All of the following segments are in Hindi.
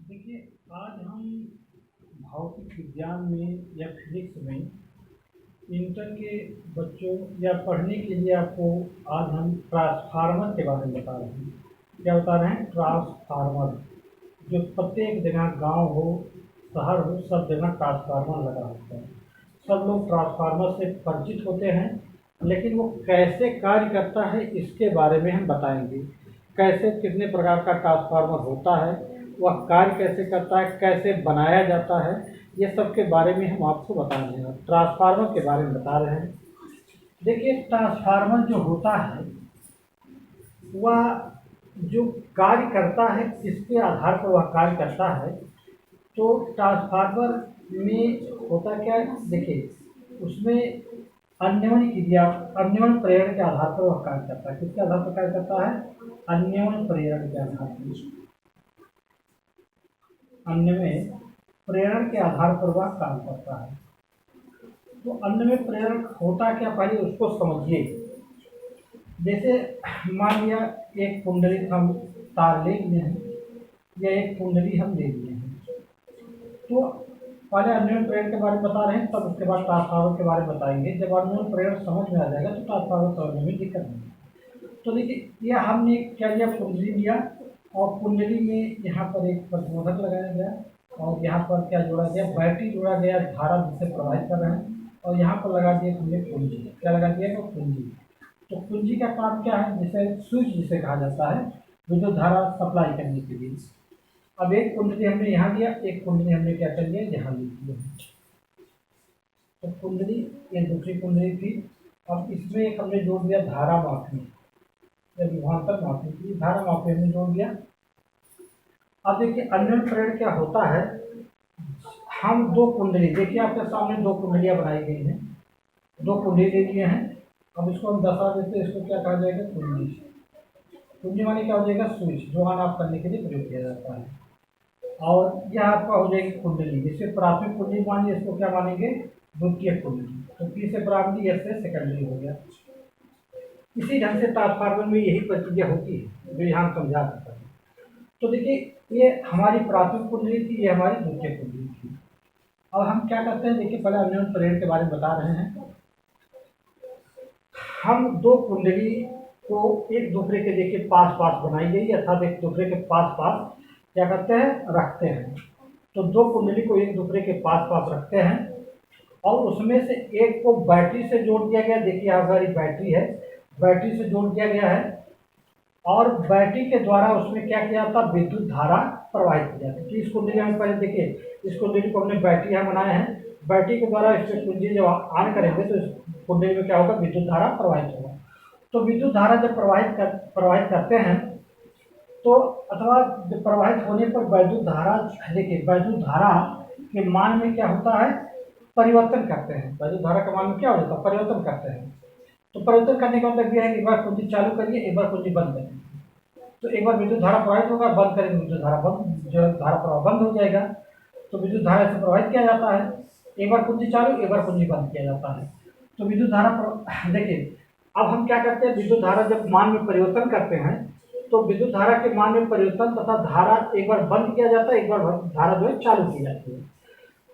देखिए, आज हम भौतिक विज्ञान में या फिजिक्स में इंटर के बच्चों या पढ़ने के लिए आपको आज हम ट्रांसफार्मर के बारे में बता रहे हैं। क्या बता रहे हैं? ट्रांसफार्मर। जो प्रत्येक जगह गांव हो, शहर हो, सब जगह ट्रांसफार्मर लगा होता है। सब लोग ट्रांसफार्मर से परिचित होते हैं, लेकिन वो कैसे कार्य करता है इसके बारे में हम बताएंगे। कैसे, कितने प्रकार का ट्रांसफार्मर होता है, वह कार्य कैसे करता है, कैसे बनाया जाता है, ये सब के बारे में हम आपको बता रहे हैं। ट्रांसफार्मर के बारे में बता रहे हैं। देखिए, ट्रांसफार्मर जो होता है वह जो कार्य करता है, किसके आधार पर वह कार्य करता है। तो ट्रांसफार्मर में होता क्या है, देखिए, उसमें अन्योन्य क्रिया, अन्योन्य प्रेरण के आधार पर वह कार्य करता है। किसके आधार पर कार्य करता है? अन्योन्य प्रेरण के आधार पर। अन्यमय प्रेरण के आधार पर वह काम करता है। तो अन्यमय प्रेरण होता क्या, पहले उसको समझिए। जैसे मान लिया एक कुंडली हम तार ले लिए हैं, या एक कुंडली हम ले लिए हैं, तो पहले अन्योन्य प्रेरण के बारे में बता रहे हैं, तब उसके बाद ट्रांसफार्मर के बारे में बताएंगे। जब अन्योन्य प्रेरण समझ में आ जाएगा तो ट्रांसफार्मर समझने में दिक्कत नहीं। तो देखिए, यह हमने क्या लिया, कुंडली लिया, और कुंडली में यहाँ पर एक प्रतिरोधक लगाया गया, और यहाँ पर क्या जोड़ा गया, बैटरी जोड़ा गया, धारा जिससे प्रवाहित कर रहे हैं, और यहाँ पर लगा दिया हमने कुंजी। क्या लगा दिया? तो कुंजी। तो कुंजी का काम क्या है? जिसे स्विच जिसे कहा जाता है, विद्युत धारा सप्लाई करने के लिए। अब एक कुंडली हमने यहाँ लिया, एक कुंडली हमने क्या कर लिया, यहाँ ले लिया। तो कुंडली, ये दूसरी कुंडली थी। अब इसमें एक हमने जोड़ दिया धारा मापनी, या विभवांतर मापने के लिए धारा मापी हमने जोड़ दिया। अब देखिए, अन्योन्य प्रेरण क्या होता है। हम दो कुंडली, देखिए आपके सामने दो कुंडलियां बनाई गई हैं, दो कुंडली ले लिए हैं। अब इसको हम दर्शा देते हैं, इसको क्या कहा जाएगा? कुंडली। कुंडली माने क्या हो जाएगा? स्विच, जो ऑन ऑफ करने के लिए प्रयोग किया जाता है। और यह आपका हो जाएगी कुंडली, जिससे प्राथमिक कुंडली मानिए, इसको क्या मानेंगे? द्वितीय कुंडली। तो पी से प्राइमरी, एस से सेकेंडरी हो गया। इसी ढंग से ट्रांसफार्मर में यही प्रक्रिया होती है जो यहाँ समझा सकता है। तो देखिए, ये हमारी प्राथमिक कुंडली थी, ये हमारी द्वितीय कुंडली थी। अब हम क्या करते हैं, देखिए, पहले अन्योन्य प्रेरण के बारे में बता रहे हैं। हम दो कुंडली को एक दूसरे के, देखिए, पास पास बनाई गई, अर्थात एक दूसरे के पास पास क्या करते हैं, रखते हैं। तो दो कुंडली को एक दूसरे के पास पास रखते हैं, और उसमें से एक को बैटरी से जोड़ दिया गया। देखिए, यहाँ हमारी बैटरी है, बैटरी से जोड़ दिया गया है, और बैटरी के द्वारा उसमें क्या किया जाता है, विद्युत धारा प्रवाहित की जाती है। तो इस कुंडली में पहले देखिए, इस कुंडली को हमने बैटरी यहाँ बनाया है, बैटरी के द्वारा इसमें कुंडली जब ऑन करेंगे तो इस कुंडली में क्या होगा, विद्युत धारा प्रवाहित होगा। तो विद्युत धारा जब प्रवाहित करते हैं, तो अथवा प्रवाहित होने पर वैद्युत धारा, देखिए, वैद्युत धारा के मान में क्या होता है, परिवर्तन करते हैं। वैद्युत धारा के मान में क्या हो जाता है, परिवर्तन करते हैं। तो परिवर्तन करने का मतलब यह है कि एक बार कुंजी चालू करिए, एक बार कुंजी बंद करिए। तो एक बार विद्युत धारा प्रवाहित होगा, बंद करेंगे, विद्युत धारा बंद, जो धारा प्रवाह बंद हो जाएगा। तो विद्युत धारा से प्रवाहित किया जाता है, एक बार कुंजी चालू, एक बार कुंजी बंद किया जाता है। तो विद्युत धारा, देखिए, अब हम क्या करते हैं, विद्युत धारा जब मान में परिवर्तन करते हैं, तो विद्युत धारा के मान में परिवर्तन तथा धारा एक बार बंद किया जाता है, एक बार धारा जो है चालू की जाती है।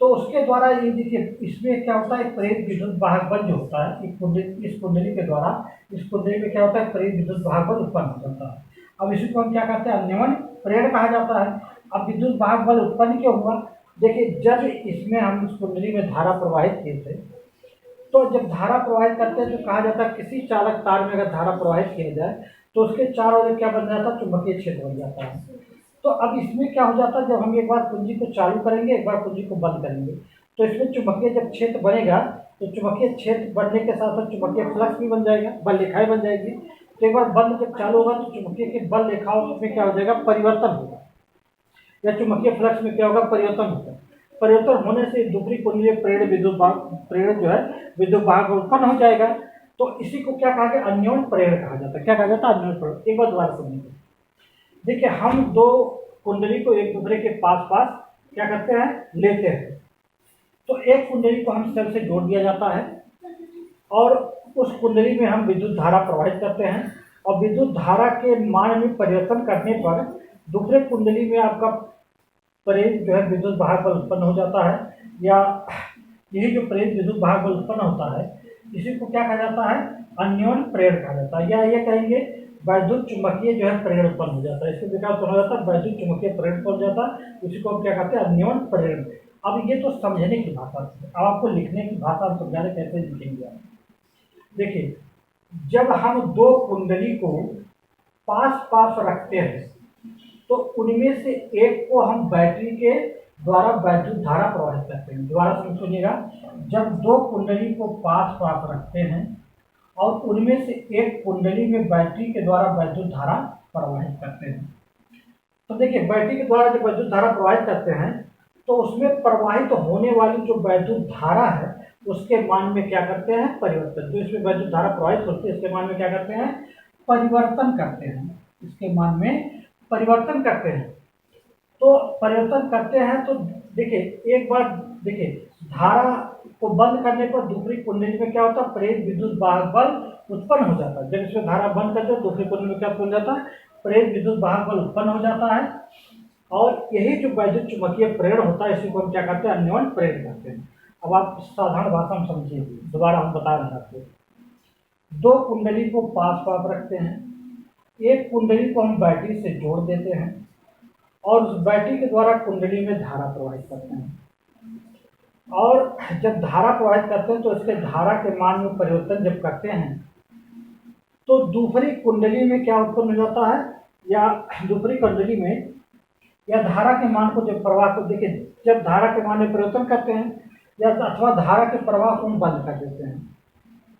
तो उसके द्वारा ये देखिए, इसमें क्या होता है, प्रेरित विद्युत वाहक बल जो होता है, इस कुंडली के द्वारा, इस कुंडली में क्या होता है, प्रेरित विद्युत वाहक बल उत्पन्न हो जाता है। अब इसी को हम क्या कहते हैं, अन्योन्य प्रेरण कहा जाता है। अब विद्युत वाहक बल उत्पन्न क्यों हुआ? देखिए, जब इसमें हम इस कुंडली में धारा प्रवाहित किए थे, तो जब धारा प्रवाहित करते हैं तो कहा जाता है, किसी चालक तार में अगर धारा प्रवाहित किया जाए तो उसके चारों ओर क्या बन जाता है, चुंबकीय क्षेत्र बन जाता है। तो अब इसमें क्या हो जाता है, जब हम एक बार कुंजी को चालू करेंगे, एक बार कुंजी को बंद करेंगे, तो इसमें चुंबकीय जब क्षेत्र बनेगा, तो चुंबकीय क्षेत्र बढ़ने के साथ साथ चुंबकीय फ्लक्स भी बन जाएगा, बल रेखाएं बन जाएगी। तो एक बार बंद जब चालू होगा तो चुंबकीय के बल रेखाओं में क्या हो जाएगा, परिवर्तन होगा, या चुंबकीय फ्लक्स में क्या होगा, परिवर्तन होगा। परिवर्तन होने से दूसरी कुंडली में प्रेरण जो है, विद्युत वाहक उत्पन्न हो जाएगा। तो इसी को क्या कहा गया, अन्योन्य प्रेरण कहा जाता है। क्या कहा जाता है, अन्योन्य प्रेरण। एक बार दोबारा सुनिए, देखिए, हम दो कुंडली को एक दूसरे के पास पास क्या करते हैं, लेते हैं। तो एक कुंडली को हम सेल से जोड़ दिया जाता है, और उस कुंडली में हम विद्युत धारा प्रवाहित करते हैं, और विद्युत धारा के मान में परिवर्तन करने पर दूसरे कुंडली में आपका प्रेरित जो है विद्युत वाहक बल उत्पन्न हो जाता है, या यही जो प्रेरित विद्युत वाहक बल उत्पन्न होता है इसी को क्या कहा जाता है, अन्योन्य प्रेरण कहा जाता है, या ये कहेंगे वैद्युत चुंबकीय जो है प्रेरण उत्पन्न हो जाता है। इसके विकास हो जाता है वैद्युत चुंबकीय प्रेरण उत्पन्न हो जाता है, उसी को हम क्या कहते हैं, अन्योन्य प्रेरण। अब ये तो समझने की भाषा है, अब आपको लिखने की भाषा हम समझाने कैसे लिखेंगे आप। देखिए, जब हम दो कुंडली को पास पास रखते हैं तो उनमें से एक को हम बैटरी के द्वारा वैद्युत धारा प्रवाहित करते हैं। दोबारा सुनिएगा, जब दो कुंडली को पास पास रखते हैं और उनमें से एक कुंडली में बैटरी के द्वारा वैद्युत धारा प्रवाहित करते हैं, तो देखिए बैटरी के द्वारा जब वैद्युत धारा प्रवाहित करते हैं तो उसमें प्रवाहित होने वाली जो वैद्युत धारा है उसके मान में क्या करते हैं, परिवर्तन। जो इसमें वैद्युत धारा प्रवाहित होती है इसके मान में क्या करते हैं, परिवर्तन करते हैं, इसके मान में परिवर्तन करते हैं। तो परिवर्तन करते हैं तो देखिए, एक बार देखिए, धारा को बंद करने पर दूसरी कुंडली में क्या होता है, प्रेरित विद्युत वाहक बल उत्पन्न हो जाता है। जब इसमें धारा बंद करते हैं दूसरी कुंडली में क्या उत्पन्न हो जाता है, प्रेरित विद्युत वाहक बल उत्पन्न हो जाता है। और यही जो वैद्युत चुंबकीय प्रेरण होता है इसी को हम क्या करते हैं, अन्योन्य प्रेरण करते हैं। अब आप साधारण भाषा में समझिए, दोबारा हम बता रहे हैं आपको। दो कुंडली को पास पास रखते हैं, एक कुंडली को हम बैटरी से जोड़ देते हैं और उस बैटरी के द्वारा कुंडली में धारा प्रवाहित करते हैं, और जब धारा प्रवाहित करते हैं तो इसके धारा के मान में परिवर्तन जब करते हैं तो दूसरी कुंडली में क्या उत्पन्न हो जाता है, या दूसरी कुंडली में या धारा के मान को जब प्रवाह को देखिए, जब धारा के मान में परिवर्तन करते हैं या अथवा धारा के प्रवाह को हम बंद कर देते हैं,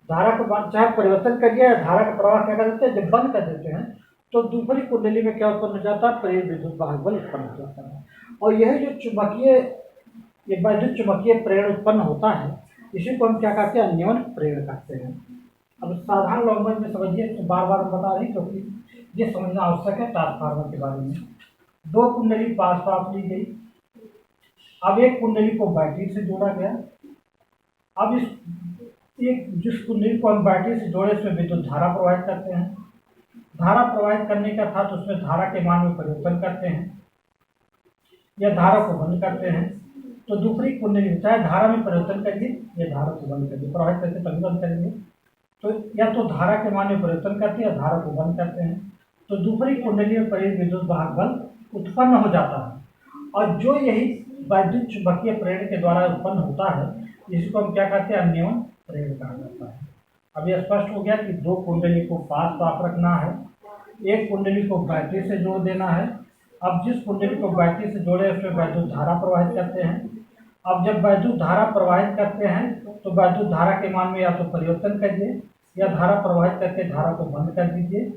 धारा को चाहे परिवर्तन करिए या धारा का प्रवाह क्या कर देते हैं, जब बंद कर देते हैं तो दूसरी कुंडली में क्या उत्पन्न हो जाता है, प्रेरित विद्युत वाहक बल उत्पन्न हो जाता है। और यह जो चुंबकीय ये वैद्युत चुंबकीय प्रेरण उत्पन्न होता है इसी को हम क्या कहते हैं, अन्योन्य प्रेरण कहते हैं। अब साधारण लैंग्वेज में समझिए, तो बार बार बता रहे हैं क्योंकि ये समझना आवश्यक है ट्रांसफार्मर के बारे में। दो कुंडली पास पास ली गई, अब एक कुंडली को बैटरी से जोड़ा गया। अब जिस कुंडली को हम बैटरी से जोड़े उसमें विद्युत धारा प्रवाहित करते हैं, धारा प्रवाहित करने का था तो उसमें धारा के मान में परिवर्तन करते हैं या धारा को बंद करते हैं। तो दूसरी कुंडली चाहे धारा में परिवर्तन करिए या धारा को बंद करिए, प्रवाहित करके तभी बंद करेंगे, तो या तो धारा के मान में परिवर्तन करते हैं या धारा को बंद करते हैं, तो दूसरी कुंडली में प्रेरित विद्युत वाहक बल उत्पन्न हो जाता है। और जो यही वैद्युत चुंबकीय प्रेरण के द्वारा उत्पन्न होता है जिसको हम क्या कहते हैं, अन्योन्य प्रेरण कहा जाता है। अब यह स्पष्ट हो गया कि दो कुंडली को पास पास रखना है, एक कुंडली को बैटरी से जोड़ देना है। अब जिस कुंडली को बैटरी से जोड़े उसमें वैद्युत धारा प्रवाहित करते हैं। अब जब वैद्युत धारा प्रवाहित करते हैं तो वैद्युत धारा के मान में या तो परिवर्तन करिए या धारा प्रवाहित करके धारा को बंद कर दीजिए,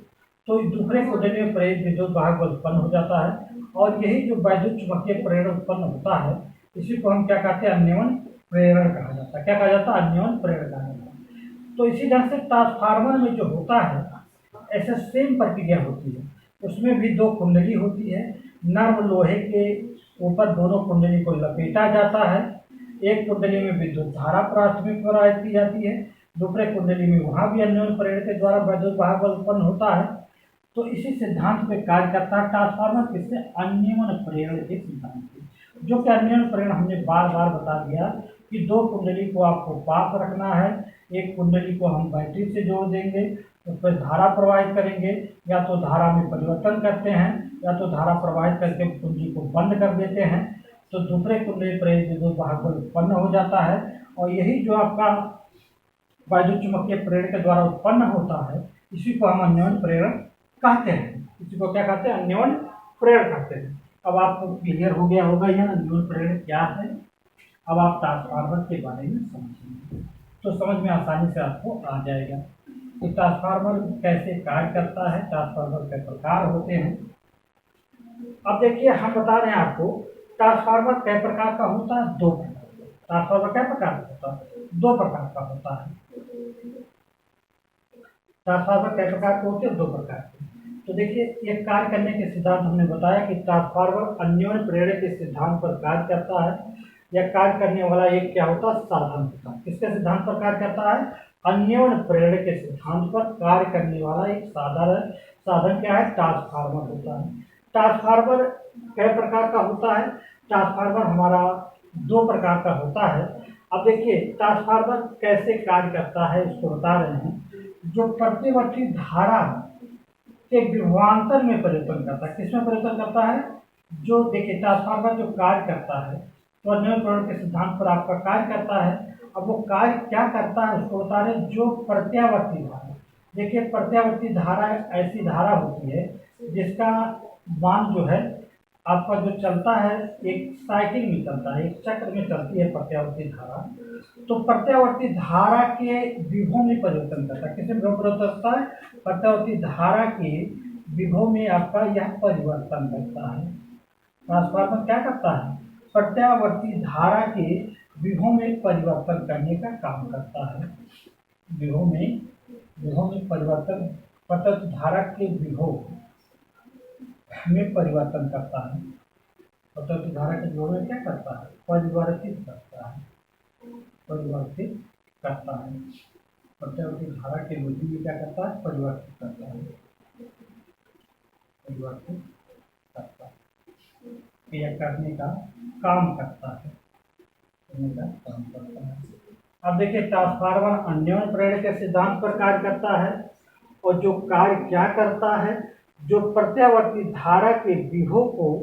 तो दूसरे कुंडली में प्रेरित विद्युत वाहक बल उत्पन्न हो जाता है। और यही जो वैद्युत चुंबकीय प्रेरण उत्पन्न होता है इसी को हम क्या कहते हैं, अन्योन्य प्रेरण कहा जाता है। क्या कहा जाता है, अन्योन्य प्रेरण कहा जाता है। तो इसी ढंग से ट्रांसफार्मर में जो होता है ऐसे सेम प्रक्रिया होती है, उसमें भी दो कुंडली होती है। नर्म लोहे के ऊपर दोनों कुंडली को लपेटा जाता है, एक कुंडली में विद्युत धारा प्राथमिक प्रवाहित की जाती है, दूसरे कुंडली में वहाँ भी अन्योन्य प्रेरण के द्वारा वैद्युत वाहक बल उत्पन्न होता है। तो इसी सिद्धांत पे कार्य करता है ट्रांसफार्मर, किससे, अन्योन्य प्रेरण के सिद्धांत से। जो कि अन्योन्य प्रेरण हमने बार बार बता दिया कि दो कुंडली को आपको पास रखना है, एक कुंडली को हम बैटरी से जोड़ देंगे, उस पर धारा प्रवाहित करेंगे, या तो धारा में परिवर्तन करते हैं या तो धारा प्रवाहित करके कुंडली को बंद कर देते हैं, तो दूसरे कुंडली प्रेरित विद्युत वाहक बल उत्पन्न हो जाता है। और यही जो आपका वैद्युत चुंबकीय प्रेरण के द्वारा उत्पन्न होता है इसी को हम अन्योन्य प्रेरण कहते हैं। इसी को क्या कहते हैं, अन्योन्य प्रेरण कहते हैं। अब आपको क्लियर हो गया होगा यह अन्योन्य प्रेरण क्या है। अब आप ट्रांसफार्मर के बारे में समझेंगे तो समझ में आसानी से आपको आ जाएगा कि ट्रांसफार्मर कैसे कार्य करता है, ट्रांसफार्मर के प्रकार होते हैं। अब देखिए, हम बता रहे हैं आपको ट्रांसफार्मर कै प्रकार का होता है, दो प्रकार। ट्रांसफार्मर कै प्रकार का होता है, दो प्रकार का होता है। ट्रांसफार्मर कै प्रकार के होते हैं, दो प्रकार के। तो देखिए, एक कार्य करने के सिद्धांत हमने बताया कि ट्रांसफार्मर अन्योन्य प्रेरण के सिद्धांत पर कार्य करता है, या कार्य करने वाला एक क्या होता है, साधन होता है। किसके सिद्धांत पर कार्य करता है, अन्योन्य प्रेरण के सिद्धांत पर कार्य करने वाला एक साधन क्या है, ट्रांसफार्मर होता है। ट्रांसफार्मर कै प्रकार का होता है, ट्रांसफार्मर हमारा दो प्रकार का होता है। अब देखिए ट्रांसफार्मर कैसे कार्य करता है इसको बता रहे हैं। जो प्रतिवर्ती धारा के विभवांतर में परिवर्तन करता है, किसमें परिवर्तन करता है? जो देखिए ट्रांसफार्मर जो कार्य करता है तो न्यूटन प्रमेय के सिद्धांत पर आपका कार्य करता है। अब वो कार्य क्या करता है उसको बता रहे। जो प्रत्यावर्ती धारा, देखिए प्रत्यावर्ती धारा ऐसी धारा होती है जिसका मान जो है आपका जो चलता है एक साइकिल में चलता है, एक चक्र में चलती है प्रत्यावर्ती धारा। तो प्रत्यावर्ती धारा के विभव में परिवर्तन करता है। किसमें परिवर्तन करता है? प्रत्यावर्ती धारा के विभव में आपका यह परिवर्तन करता है। ट्रांसफार्मर क्या करता है? प्रत्यावर्ती धारा के विभव में परिवर्तन करने का काम करता है। विभव में परिवर्तन, प्रत्यावर्ती धारा के विभव में परिवर्तन करता है। प्रत्यावर्ती धारा के विभव में क्या करता है? परिवर्तित करता है। प्रत्यावर्ती धारा के विभव में क्या करता है? परिवर्तित करता है। यह करने का काम करता है। अब देखिए ट्रांसफार्मर अन्योन्य प्रेरण के सिद्धांत पर कार्य करता है और जो कार्य क्या करता है? जो प्रत्यावर्ती धारा के विभव को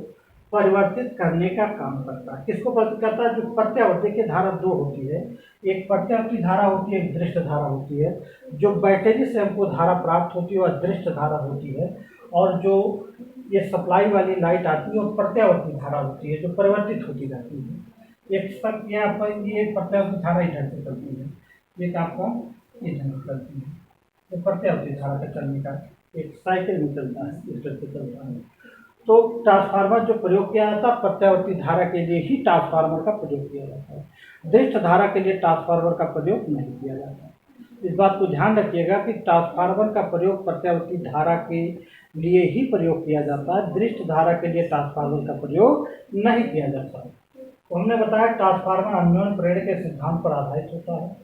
परिवर्तित करने का काम करता है। किसको परिवर्तित करता है? जो प्रत्यावर्ती की धारा दो होती है, एक प्रत्यावर्ती धारा होती है, एक दृष्ट धारा होती है। जो बैटरी से हमको धारा प्राप्त होती है वह दृष्ट धारा होती है, और जो ये सप्लाई वाली लाइट आती है वो प्रत्यावर्ती धारा होती है जो परिवर्तित होती रहती है। एक सब यहाँ पर ये प्रत्यावर्ती धारा इधर से चलती है, एक आपका इधर से चलती है। तो प्रत्यावर्ती धारा का चलने का एक साइकिल में चलता है, इस तरह से चलता है। तो ट्रांसफार्मर जो प्रयोग किया जाता है प्रत्यावर्ती धारा के लिए ही ट्रांसफार्मर का प्रयोग किया जाता है। दृष्ट धारा के लिए ट्रांसफार्मर का प्रयोग नहीं किया जाता। इस बात को ध्यान रखिएगा कि ट्रांसफार्मर का प्रयोग प्रत्यावर्ती धारा के लिए ही प्रयोग किया जाता है, दृष्ट धारा के लिए ट्रांसफार्मर का प्रयोग नहीं किया जाता है। तो हमने बताया ट्रांसफार्मर अन्योन्य प्रेरण के सिद्धांत पर आधारित होता है।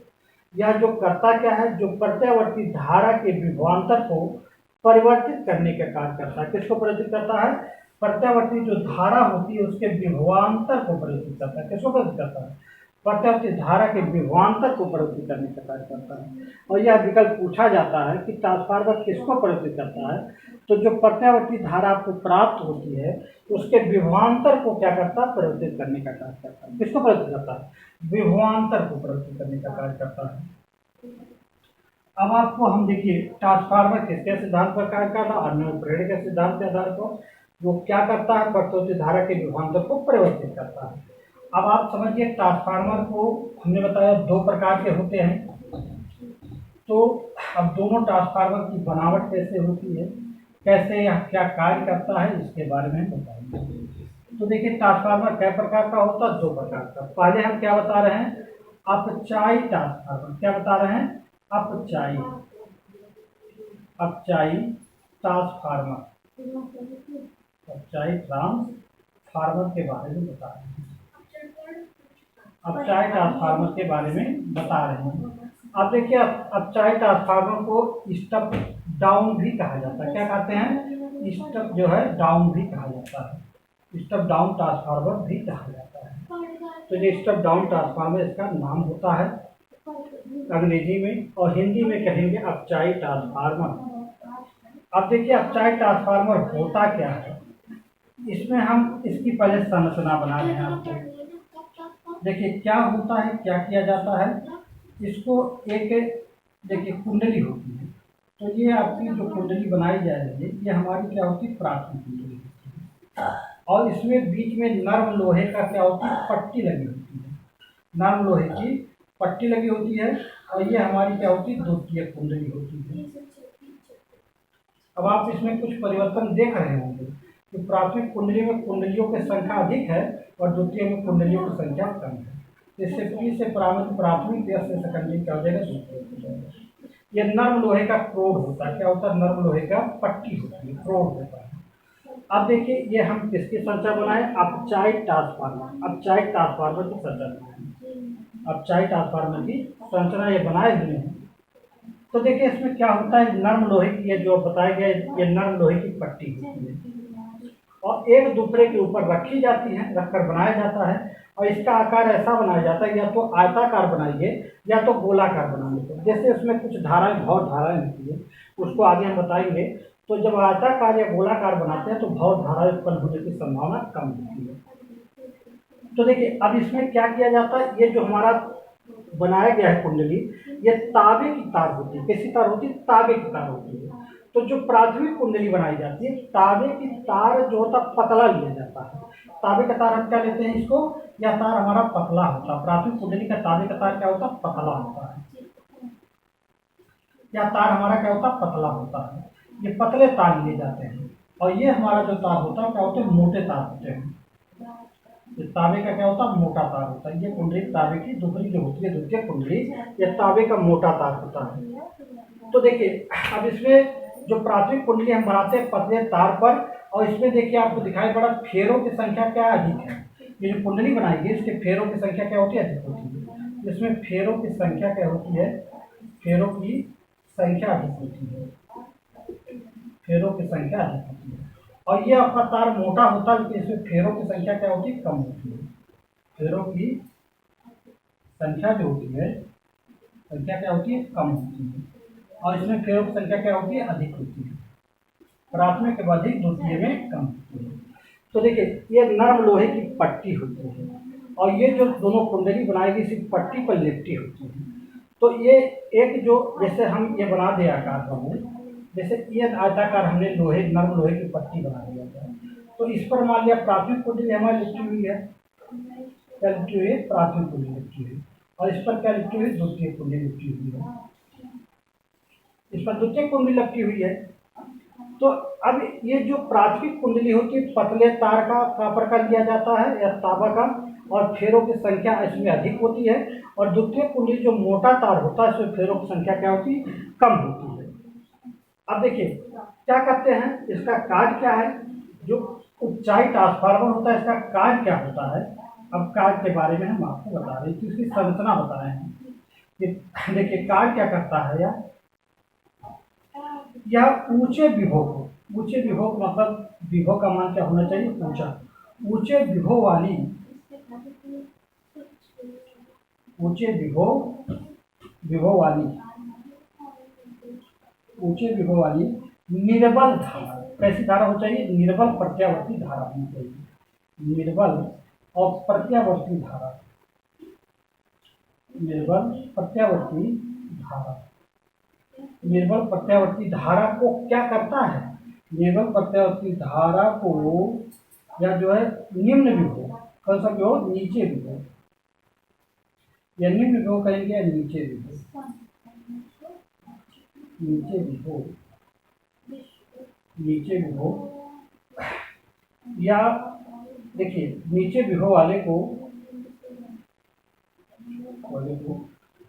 यह जो करता क्या है? जो प्रत्यावर्ती धारा के विभवांतर को परिवर्तित करने का कार्य करता है। किसको परिवर्तित करता है? प्रत्यावर्ती जो धारा होती है उसके विभवांतर को परिवर्तित करता है। किसको परिवर्तित करता है? प्रत्यावर्ती धारा के विभवांतर को परिवर्तित करने का कार्य करता है। और यह विकल्प पूछा जाता है कि ट्रांसफार्मर किसको परिवर्तित करता है? तो जो प्रत्यावर्ती धारा आपको प्राप्त होती है उसके विभवांतर को क्या करता है? परिवर्तित करने का कार्य करता है। किसको परिवर्तित करता है? विभवांतर को परिवर्तित करने का कार्य करता है। अब आपको हम देखिए ट्रांसफार्मर किसके सिद्धांत पर कार्य करता है? अन्योन्य प्रेरण के सिद्धांत के आधार पर। वो क्या करता है? प्रत्यावर्ती धारा के विभवांतर को परिवर्तित करता है। अब आप समझिए ट्रांसफार्मर को हमने बताया दो प्रकार के होते हैं। तो अब दोनों ट्रांसफार्मर की बनावट कैसे होती है, कैसे यह क्या कार्य करता है, इसके बारे में बताएंगे। तो देखिए ट्रांसफार्मर कै प्रकार का होता है? दो प्रकार का। पहले हम क्या बता रहे हैं? अपचायी ट्रांसफार्मर। क्या बता रहे हैं? अपचायी ट्रांसफार्मर। अपचायी ट्रांसफार्मर के बारे में बता रहे हैं। अपचायी ट्रांसफार्मर के बारे में बता रहे हैं। अब देखिए अपचायी ट्रांसफार्मर को स्टेप डाउन भी कहा जाता है। क्या कहते हैं? स्टेप जो है डाउन भी कहा जाता है। स्टेप डाउन ट्रांसफार्मर भी कहा जाता है। तो ये स्टेप डाउन ट्रांसफार्मर इसका नाम होता है अंग्रेजी में, और हिंदी में कहेंगे अपचायी ट्रांसफार्मर। अब देखिए अपचायी ट्रांसफार्मर होता क्या है, इसमें हम इसकी पहले संरचना बना रहे हैं आपको। देखिए क्या होता है, क्या किया जाता है। इसको एक देखिए कुंडली होती है। तो ये आपकी जो कुंडली बनाई जा रही है ये हमारी क्या होती है? प्राथमिक कुंडली होती है। और इसमें बीच में नर्म लोहे का क्या होती है? पट्टी लगी होती है। नर्म लोहे की पट्टी लगी होती है, और ये हमारी क्या होती है? द्वितीय कुंडली होती है। अब आप इसमें कुछ परिवर्तन देख रहे होंगे कि प्राथमिक कुंडली में कुंडलियों की संख्या अधिक है और द्वितीय में कुंडलियों की संख्या कम है। इससे पी से प्राथमिक या से सेकेंडरी क्या हो जाएगा? द्वितीय हो जाएगा। ये नर्म लोहे का क्रोड होता है। क्या होता है? नर्म लोहे का पट्टी होती है, क्रोड होता है। अब देखिए ये हम किसकी संरचना बनाए? अपचायी ट्रांसफार्मर। अपचायी ट्रांसफार्मर की संरचना बनाए। अपचायी ट्रांसफार्मर की संरचना ये बनाए हुए हैं। तो देखिए इसमें क्या होता है? नर्म लोहे की, ये जो बताया गया ये नर्म लोहे की पट्टी होती है, और और एक दूसरे के ऊपर रखी जाती हैं, रखकर बनाया जाता है। और इसका आकार ऐसा बनाया जाता है, या तो आयताकार बनाइए या तो गोलाकार बनाइए। जैसे उसमें कुछ धाराएं, भौत धाराएं होती है, उसको आगे हम बताएंगे। तो जब आयताकार या गोलाकार बनाते हैं तो भौत धाराएं उत्पन्न होने की संभावना कम होती है। तो देखिए अब इसमें क्या किया जाता है, ये जो हमारा बनाया गया है कुंडली, ये तांबे की तार होती है। कैसी तार होती है? तांबे की तार होती है। तो जो प्राथमिक कुंडली बनाई जाती है, तांबे की तार जो होता पतला लिया जाता है। तांबे का तार हम क्या लेते हैं इसको, यह तार हमारा पतला होता है। प्राथमिक कुंडली का तांबे का तार क्या होता है? पतला होता है। यह तार हमारा क्या होता है? पतला होता है। ये पतले तार लिए जाते हैं। और ये हमारा जो तार होता है क्या होते हैं? मोटे तार होते हैं। ये तांबे का क्या होता है? मोटा तार होता है। ये कुंडली तांबे की दूसरी जो होती है, द्वितीय कुंडली, ये तांबे का मोटा तार होता है। तो देखिए अब इसमें जो प्राथमिक कुंडली हम बनाते हैं पतले तार पर, और इसमें देखिए आपको दिखाई पड़ा फेरों की संख्या क्या अधिक है। ये जो कुंडली बनाई गई इसके फेरों की संख्या क्या होती है? अधिक होती है। इसमें फेरों की संख्या क्या होती है? फेरों की संख्या अधिक होती है। फेरों की संख्या अधिक होती है। और ये आपका तार मोटा होता है, लेकिन इसमें फेरों की संख्या क्या होती है? कम होती है। फेरों की संख्या जो होती है, संख्या क्या होती है? कम होती है। और इसमें फेरों की संख्या क्या होती है? अधिक होती है। प्राथमिक के बाद अधिक, द्वितीय में कम होती है। तो देखिए ये नरम लोहे की पट्टी होती है, और ये जो दोनों कुंडली बनाई गई इसी पट्टी पर लिपटी होती है। तो ये एक जो, जैसे हम ये बना दे आकार बने, जैसे ये आयताकार हमने नरम लोहे की पट्टी बना दिया था, तो इस पर मान लिया प्राथमिक कुंडली हमारी लिपटी हुई है। क्या लिपटी हुई है? प्राथमिक कुंडली लिपटी हुई। और इस पर क्या लिपटी हुई? द्वितीय कुंडली लिपटी हुई है। इस पर द्वितीय कुंडली लिपटी हुई है। तो अब ये जो प्राथमिक कुंडली होती है पतले तार का कॉपर का लिया जाता है या तांबा का, और फेरों की संख्या इसमें अधिक होती है। और द्वितीय कुंडली जो मोटा तार होता है इसमें फेरों की संख्या क्या होती है? कम होती है। अब देखिए क्या करते हैं, इसका कार्य क्या है। जो ऊंचाई ट्रांसफार्मर होता है इसका कार्य क्या होता है, अब कार्य के बारे में हम आपको बता रहे हैं कि इसकी संरचना बता रहे हैं। देखिए कार्य क्या करता है, यह ऊंचे विभव, ऊंचे विभव मतलब विभव का मान क्या होना चाहिए? ऊंचा। ऊंचे विभव वाली, ऊंचे विभव वाली, ऊंचे विभव वाली निर्बल धारा। कैसी धारा होनी चाहिए? निर्बल प्रत्यावर्ती धारा होनी चाहिए। निर्बल और प्रत्यावर्ती धारा, निर्बल प्रत्यावर्ती धारा। निर्बल प्रत्यावर्ती धारा को क्या करता है? निर्बल प्रत्यावर्ती धारा को, या जो है निम्न विभव, कौन सा विभव? नीचे विभव, या निम्न विभव कहेंगे या नीचे विभव, नीचे विभव, नीचे विभव, या देखिए नीचे विभव वाले को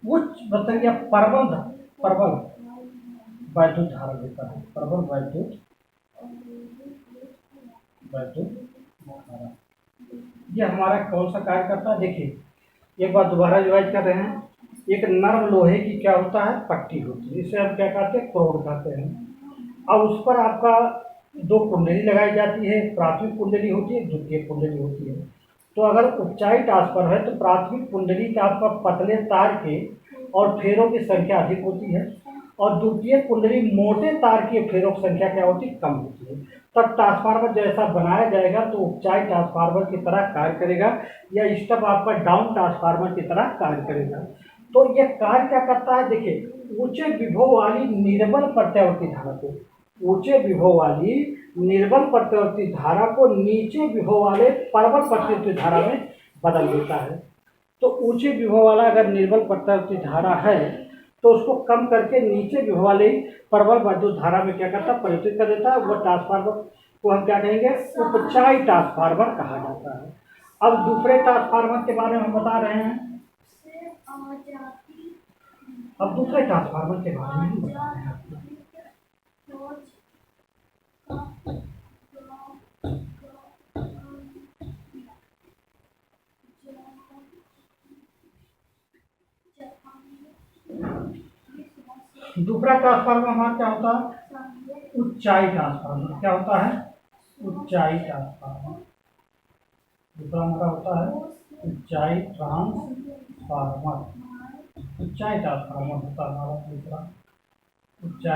उच्च मतलब या प्रबल वैद्युत धारा देता है। प्रबल वैद्युत धारा, ये हमारा कौन सा कार्य करता है? देखिए एक बार दोबारा रिवाइज कर रहे हैं। एक नरम लोहे की क्या होता है? पट्टी होती है, इसे हम क्या कहते हैं? क्रोड कहते हैं। अब उस पर आपका दो कुंडली लगाई जाती है, प्राथमिक कुंडली होती है, द्वितीय कुंडली होती है। तो अगर ऊंचाई ट्रांसफर है तो प्राथमिक कुंडली का आपका पतले तार के और फेरों की संख्या अधिक होती है, और द्वितीय कुंडली मोटे तार की फेरों की संख्या क्या होती है? कम होती है। तब ट्रांसफार्मर जैसा बनाया जाएगा तो ऊंचाई ट्रांसफार्मर की तरह कार्य करेगा, या स्टेप आपका डाउन ट्रांसफार्मर की तरह कार्य करेगा। तो यह कार्य क्या करता है? देखिए ऊंचे विभव वाली निर्बल प्रत्यावर्ती धारा को, ऊंचे विभव वाली निर्बल प्रत्यावर्ती धारा को नीचे विभव वाले प्रबल प्रत्यावर्ती धारा में बदल देता है। तो ऊंचे विभव वाला अगर निर्बल प्रत्यावर्ती धारा है तो उसको कम करके नीचे विभव वाले प्रबल वैद्युत धारा में क्या करता है? परिवर्तित कर देता है। वो ट्रांसफार्मर को हम क्या कहेंगे? ऊंचाई ट्रांसफार्मर कहा जाता है। अब दूसरे ट्रांसफार्मर के बारे में हम बता रहे हैं। अब दूसरे ट्रांसफार्मर के बारे में हम बता रहे हैं आपको। दूसरा ट्रांसफार्मर हमारा क्या होता है? ऊंचाई ट्रांसफार्मर क्या होता है? ऊंचाई ट्रांसफार्मर। दूसरा हमारा होता है ऊंचाई ट्रांसफार्मर। ऊंचाई ट्रांसफार्मर होता है हमारा दूसरा ऊंचाई